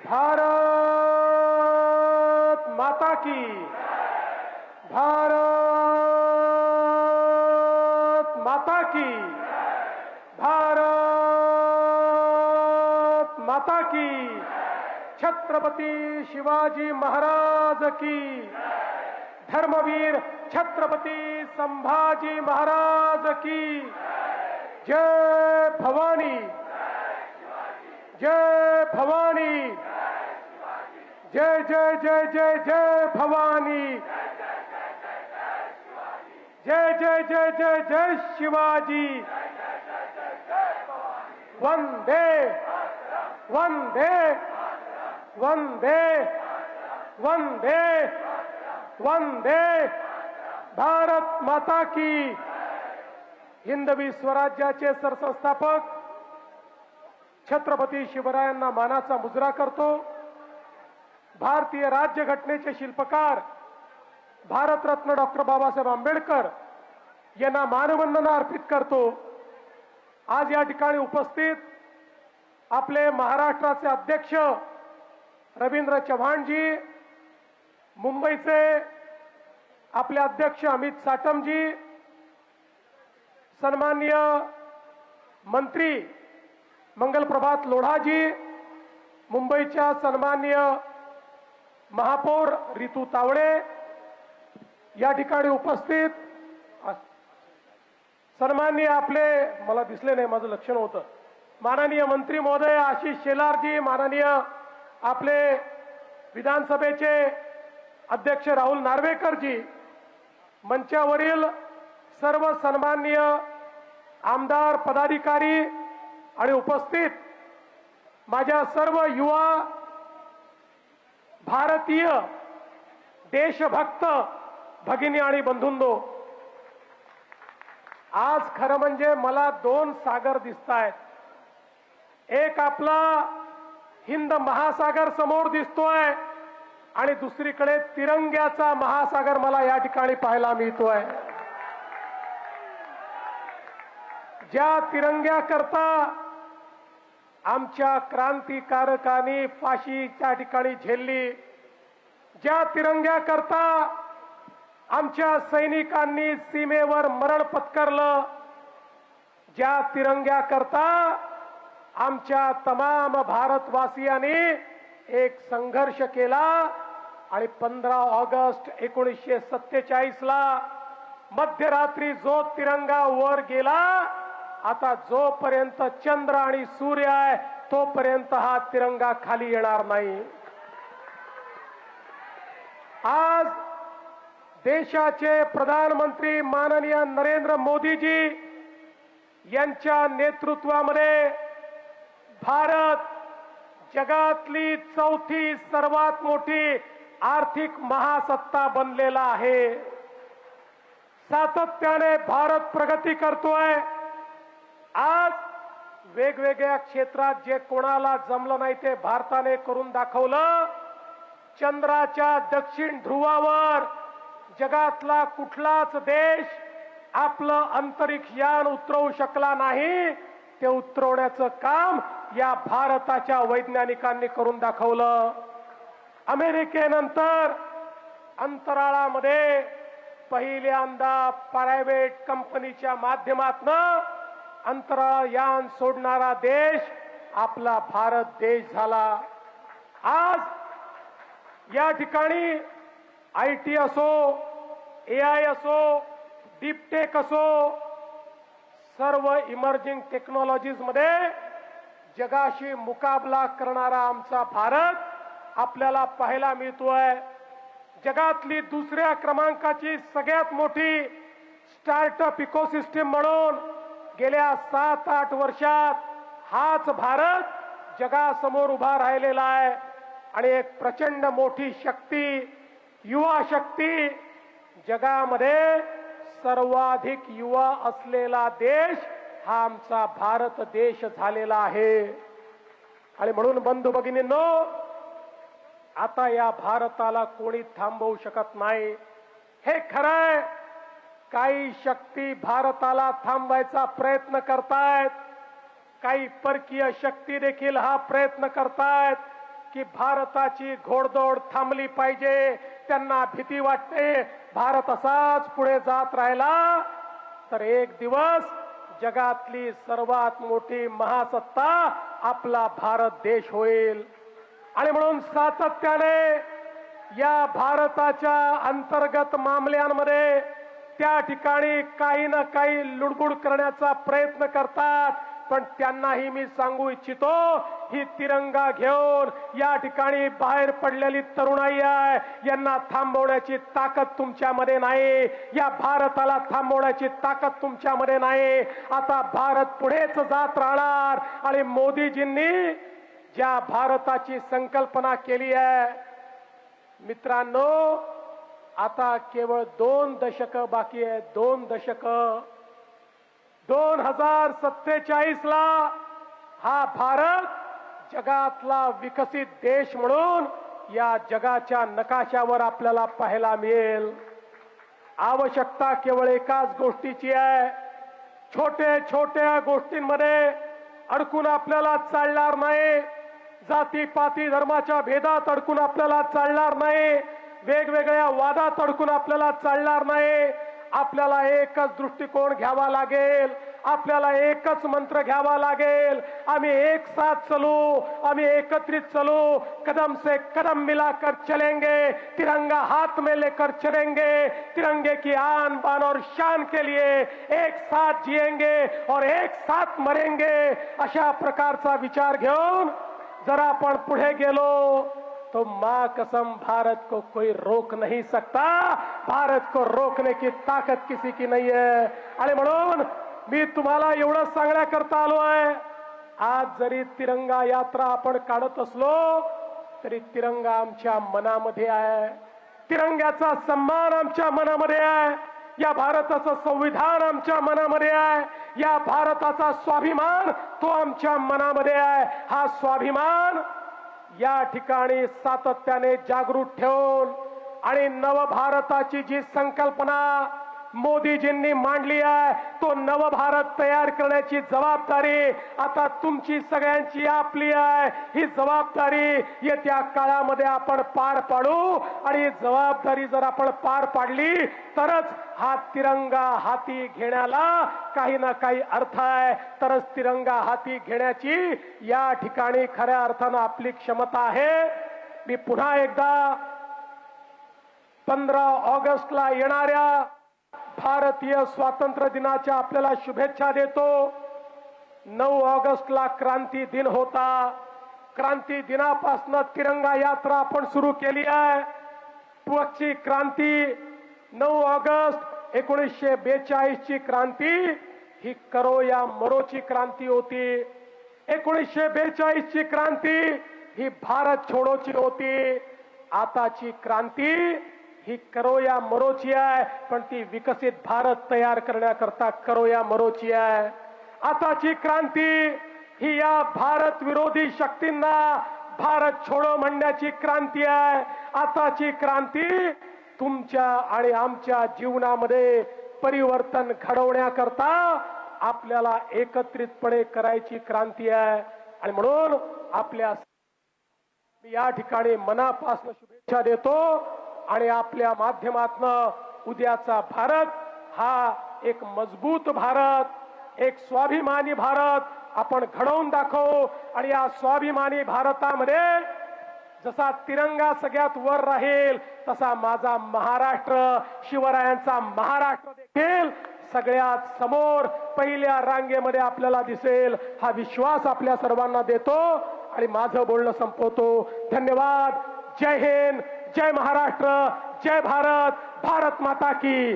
भारत माता की, भारत माता की, भारत माता की, छत्रपती शिवाजी महाराज की, धर्मवीर छत्रपती संभाजी महाराज की, जय भवानी, जय भवानी, जय जय जय जय जय भवानी, जय जय जय जय जय शिवाजी, वंदे वंदे वंदे वंदे वंदे भारत माता की। हिंदवी स्वराज्याचे सरसंस्थापक छत्रपती शिवरायांना मानाचा मुजरा करतो। भारतीय राज्यघटनेचे शिल्पकार भारतरत्न डॉक्टर बाबासाहेब आंबेडकर यांना मानवंदना अर्पित करतो। आज या ठिकाणी उपस्थित आपले महाराष्ट्राचे अध्यक्ष रवींद्र चव्हाणजी, मुंबईचे आपले अध्यक्ष अमित साटमजी, सन्माननीय मंत्री मंगलप्रभात लोढाजी, मुंबईच्या सन्माननीय महापौर रितू तावडे, या ठिकाणी उपस्थित सन्माननीय आपले, मला दिसले नाही, माझं लक्ष नव्हतं, माननीय मंत्री महोदय आशिष शेलारजी, माननीय आपले विधानसभेचे अध्यक्ष राहुल नार्वेकरजी, मंचावरील सर्व सन्माननीय आमदार पदाधिकारी आणि उपस्थित माझ्या सर्व युवा भारतीय देशभक्त भगिनी आणि बंधूंनो, आज खरं म्हणजे मला दोन सागर दिसतायत। एक आपला हिंद महासागर समोर दिसतोय आणि दुसरीकडे तिरंग्याचा महासागर मला या ठिकाणी पाहायला मिळतोय। ज्या तिरंग्याकरता आमच्या क्रांतिकारकांनी फाशीच्या ठिकाणी झेलली, ज्या तिरंग्याकरता आमच्या सैनिकांनी सीमेवर मरण पत्करलं, ज्या तिरंग्याकरता आमच्या तमाम भारतवासियांनी एक संघर्ष केला आणि 15 ऑगस्ट 1947 ला मध्यरात्री जो तिरंगा वर गेला, आता जोपर्यंत चंद्र आणि सूर्य आहे तोपर्यंत हा तिरंगा खाली येणार नाही। आज देशाचे प्रधानमंत्री माननीय नरेंद्र मोदीजी यांच्या नेतृत्वामध्ये भारत जगातली चौथी सर्वात मोठी आर्थिक महासत्ता बनलेला आहे। सातत्याने भारत प्रगती करतोय। आज वेगवेगळ्या क्षेत्रात जे कोणाला जमलं नाही ते भारताने करून दाखवलं। चंद्राच्या दक्षिण ध्रुवावर जगातला कुठलाच देश आपलं अंतरिक्ष यान उतरवू शकला नाही, ते उतरवण्याचं काम या भारताच्या वैज्ञानिकांनी करून दाखवलं। अमेरिकेनंतर अंतराळामध्ये पहिल्यांदा प्रायव्हेट कंपनीच्या माध्यमातून अंतराळ यान सोडणारा देश आपला भारत देश झाला। आज या ठिकाणी IT असो, AI असो, डीपटेक असो, सर्व इमर्जिंग टेक्नॉलॉजीज मध्ये जगाशी मुकाबला करणारा आमचा भारत आपल्याला पाहायला मिळतोय। जगातली दुसऱ्या क्रमांकाची सगळ्यात मोठी स्टार्टअप इकोसिस्टम म्हणून गेल्या 7-8 वर्षात हाच भारत जगासमोर उभा राहिलेला आहे आणि एक प्रचंड मोठी शक्ती, युवा शक्ती, जगामध्ये सर्वाधिक युवा असलेला देश हा आमचा भारत देश झालेला आहे। आणि म्हणून बंधू भगिनींनो, आता या भारताला कोणी थांबवू शकत नाही। हे खरंय, काही शक्ती भारताला थांबवायचा प्रयत्न करतायत, काही परकीय शक्ती देखील हा प्रयत्न करतायत, की भारताची घोडदौड थांबली पाहिजे. त्यांना भीती वाटते भारत असाच पुढे जात राहिला तर एक दिवस जगातली सर्वात मोठी महासत्ता आपला भारत देश होईल. आणि म्हणून सातत्याने या भारताच्या अंतर्गत मामल्यांमध्ये त्या ठिकाणी काही ना काही लुडबुड करण्याचा प्रयत्न करतात. पण त्यांनाही मी सांगू इच्छितो, ही तिरंगा घेऊन या ठिकाणी बाहेर पडलेली तरुणाई आहे, यांना थांबवण्याची ताकद तुमच्यामध्ये नाही. या भारताला थांबवण्याची ताकद तुमच्यामध्ये नाही. आता भारत पुढेच जात राहणार. आणि मोदीजींनी ज्या भारताची संकल्पना केली आहे मित्रांनो, आता केवळ 2 दशक बाकी आहे. 2 दशक. 2047 ला हा भारत जगातला विकसित देश म्हणून या जगाच्या नकाशावर आपल्याला पाहायला मिळेल. आवश्यकता केवळ एकाच गोष्टीची आहे. छोट्या छोट्या गोष्टींमध्ये अडकून आपल्याला चालणार नाही. जातीपाती धर्माच्या भेदात अडकून आपल्याला चालणार नाही. वेगवेगळ्या वादात अडकून आपल्याला चालणार नाही. आपल्याला एकच दृष्टिकोन घ्यावा लागेल. आपल्याला एकच मंत्र घ्यावा लागेल. आम्ही एक साथ चलो, आम्ही एकत्रित चलो, कदम से कदम मिलाकर चलेंगे, तिरंगा हाथ में लेकर चलेंगे, तिरंगे की आन बान और शान के लिए एक साथ जिएंगे और एक साथ मरेंगे. अशा प्रकारचा विचार घेऊन जरा आपण पुढे गेलो तो मां कसम भारत को कोई रोक नहीं सकता. भारत को रोकने की ताकद किसी की नहीं है. आणि म्हणून मी तुम्हाला एवढं सांगण्याकरता आलो आहे, आज जरी तिरंगा यात्रा आपण काढत असलो तरी तिरंगा आमच्या मनामध्ये आहे. तिरंग्याचा सन्मान आमच्या मनामध्ये आहे. या भारताचं संविधान आमच्या मनामध्ये आहे. या भारताचा स्वाभिमान तो आमच्या मनामध्ये आहे. हा स्वाभिमान या ठिकाणी सातत्याने जागृत ठेवून आणि नवभारताची जी संकल्पना मोदीजींनी मांडली आहे तो नवभारत तयार करण्याची जबाबदारी आता तुमची सगळ्यांची आपली आहे. ही जबाबदारी येत्या काळामध्ये आपण पार पाडू. आणि ही जबाबदारी जर आपण पार पाडली तरच हा तिरंगा हाती घेण्याला काही ना काही अर्थ आहे. तरच तिरंगा हाती घेण्याची या ठिकाणी खऱ्या अर्थानं आपली क्षमता आहे. मी पुन्हा एकदा 15 ऑगस्टला येणाऱ्या भारतीय स्वातंत्र्य दिनाच्या आपल्याला शुभेच्छा देतो. 9 ऑगस्टला क्रांती दिन होता. क्रांती दिनापासून तिरंगा यात्रा आपण सुरू केली आहे. पुढची क्रांती 9 ऑगस्ट 1942 ची क्रांती ही करो या मरोची क्रांती होती. 1942 ची क्रांती ही भारत छोडोची होती. आताची क्रांती ही करो या मरोची आहे, पण ती विकसित भारत तयार करण्याकरता करो या मरोची आहे. आताची क्रांती ही या भारत विरोधी शक्तींना भारत छोडो म्हणण्याची क्रांती आहे. आताची क्रांती तुमच्या आणि आमच्या जीवनामध्ये परिवर्तन घडवण्याकरता आपल्याला एकत्रितपणे करायची क्रांती आहे. आणि म्हणून आपल्या मी या ठिकाणी मनापासून शुभेच्छा देतो. आणि आपल्या माध्यमातून उद्याचा भारत हा एक मजबूत भारत, एक स्वाभिमानी भारत आपण घडवून दाखवू. आणि या स्वाभिमानी भारतामध्ये जसा तिरंगा सगळ्यात वर राहील तसा माझा महाराष्ट्र, शिवरायांचा महाराष्ट्र देखील सगळ्यात समोर पहिल्या रांगेमध्ये आपल्याला दिसेल. हा विश्वास आपल्या सर्वांना देतो आणि माझं बोलणं संपवतो. धन्यवाद. जय हिंद, जय महाराष्ट्र, जय भारत, भारत माता की.